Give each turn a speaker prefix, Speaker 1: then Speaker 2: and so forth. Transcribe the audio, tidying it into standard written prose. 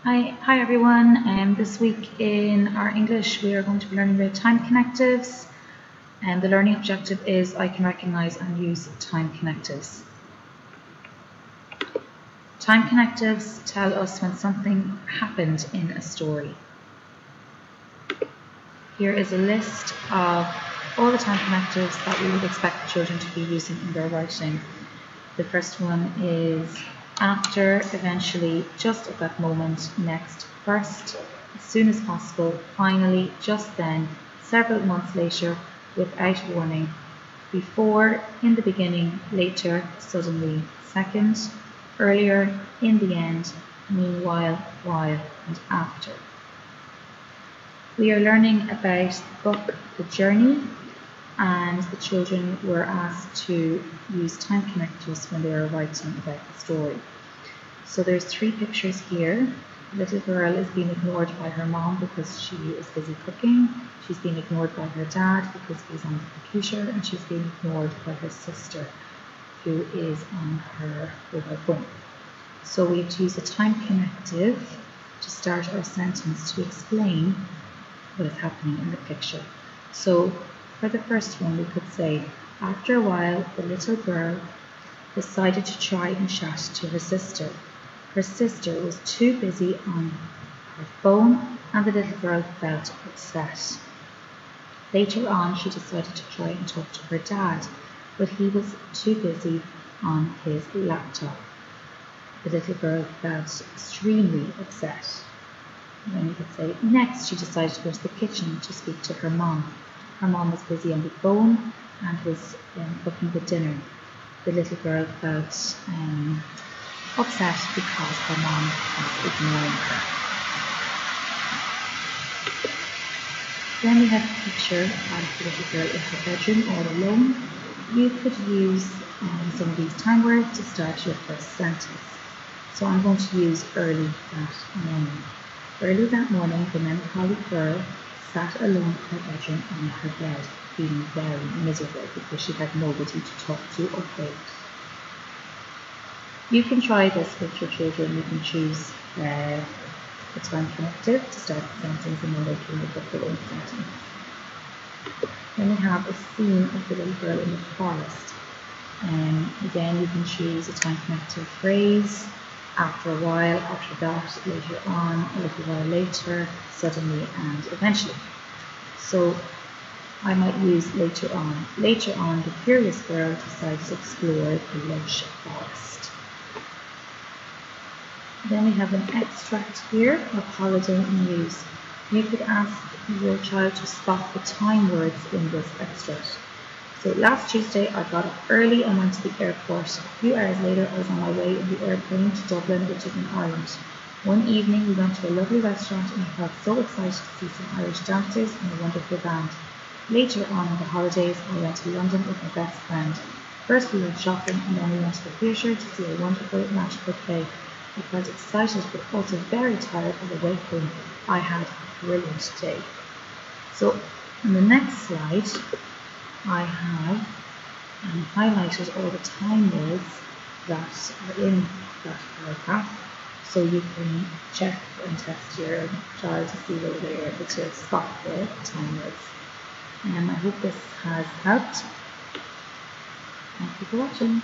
Speaker 1: Hi everyone. This week in our English we are going to be learning about time connectives, and the learning objective is I can recognize and use time connectives. Time connectives tell us when something happened in a story. Here is a list of all the time connectives that we would expect children to be using in their writing. The first one is after, eventually, just at that moment, next, first, as soon as possible, finally, just then, several months later, without warning, before, in the beginning, later, suddenly, second, earlier, in the end, meanwhile, while, and after. We are learning about the book The Journey, and the children were asked to use time connectives when they were writing about the story. So there's three pictures here. The little girl is being ignored by her mom because she is busy cooking. She's being ignored by her dad because he's on the computer, and she's being ignored by her sister who is on her mobile phone. So we have to use a time connective to start our sentence to explain what is happening in the picture. So for the first one, we could say, after a while, the little girl decided to try and chat to her sister. Her sister was too busy on her phone, and the little girl felt upset. Later on, she decided to try and talk to her dad, but he was too busy on his laptop. The little girl felt extremely upset. And then you could say, next, she decided to go to the kitchen to speak to her mom. Her mom was busy on the phone and was cooking the dinner. The little girl felt upset because her mom was ignoring her. Then we have a picture of the little girl in her bedroom all alone. You could use some of these time words to start your first sentence. So I'm going to use early that morning. Early that morning, the melancholy girl sat alone in her bedroom on her bed, feeling very miserable because she had nobody to talk to or play with. You can try this with your children. You can choose the time connective to start the sentence, and then they can make up their own sentence. Then we have a scene of the little girl in the forest. Again, you can choose a time connective phrase. After a while, after that, later on, a little while later, suddenly, and eventually. So I might use later on. Later on, the curious girl decided to explore the lush forest. Then we have an extract here of holiday news. You could ask your child to spot the time words in this extract. So last Tuesday I got up early and went to the airport. A few hours later I was on my way in the airplane to Dublin, which is in Ireland. One evening we went to a lovely restaurant and I felt so excited to see some Irish dancers and a wonderful band. Later on in the holidays I went to London with my best friend. First we went shopping and then we went to the theatre to see a wonderful magical play. I felt excited but also very tired on the way home. I had a brilliant day. So on the next slide I have highlighted all the time words that are in that paragraph, so you can check and test your child to see whether they're able to spot the time words. I hope this has helped. Thank you for watching.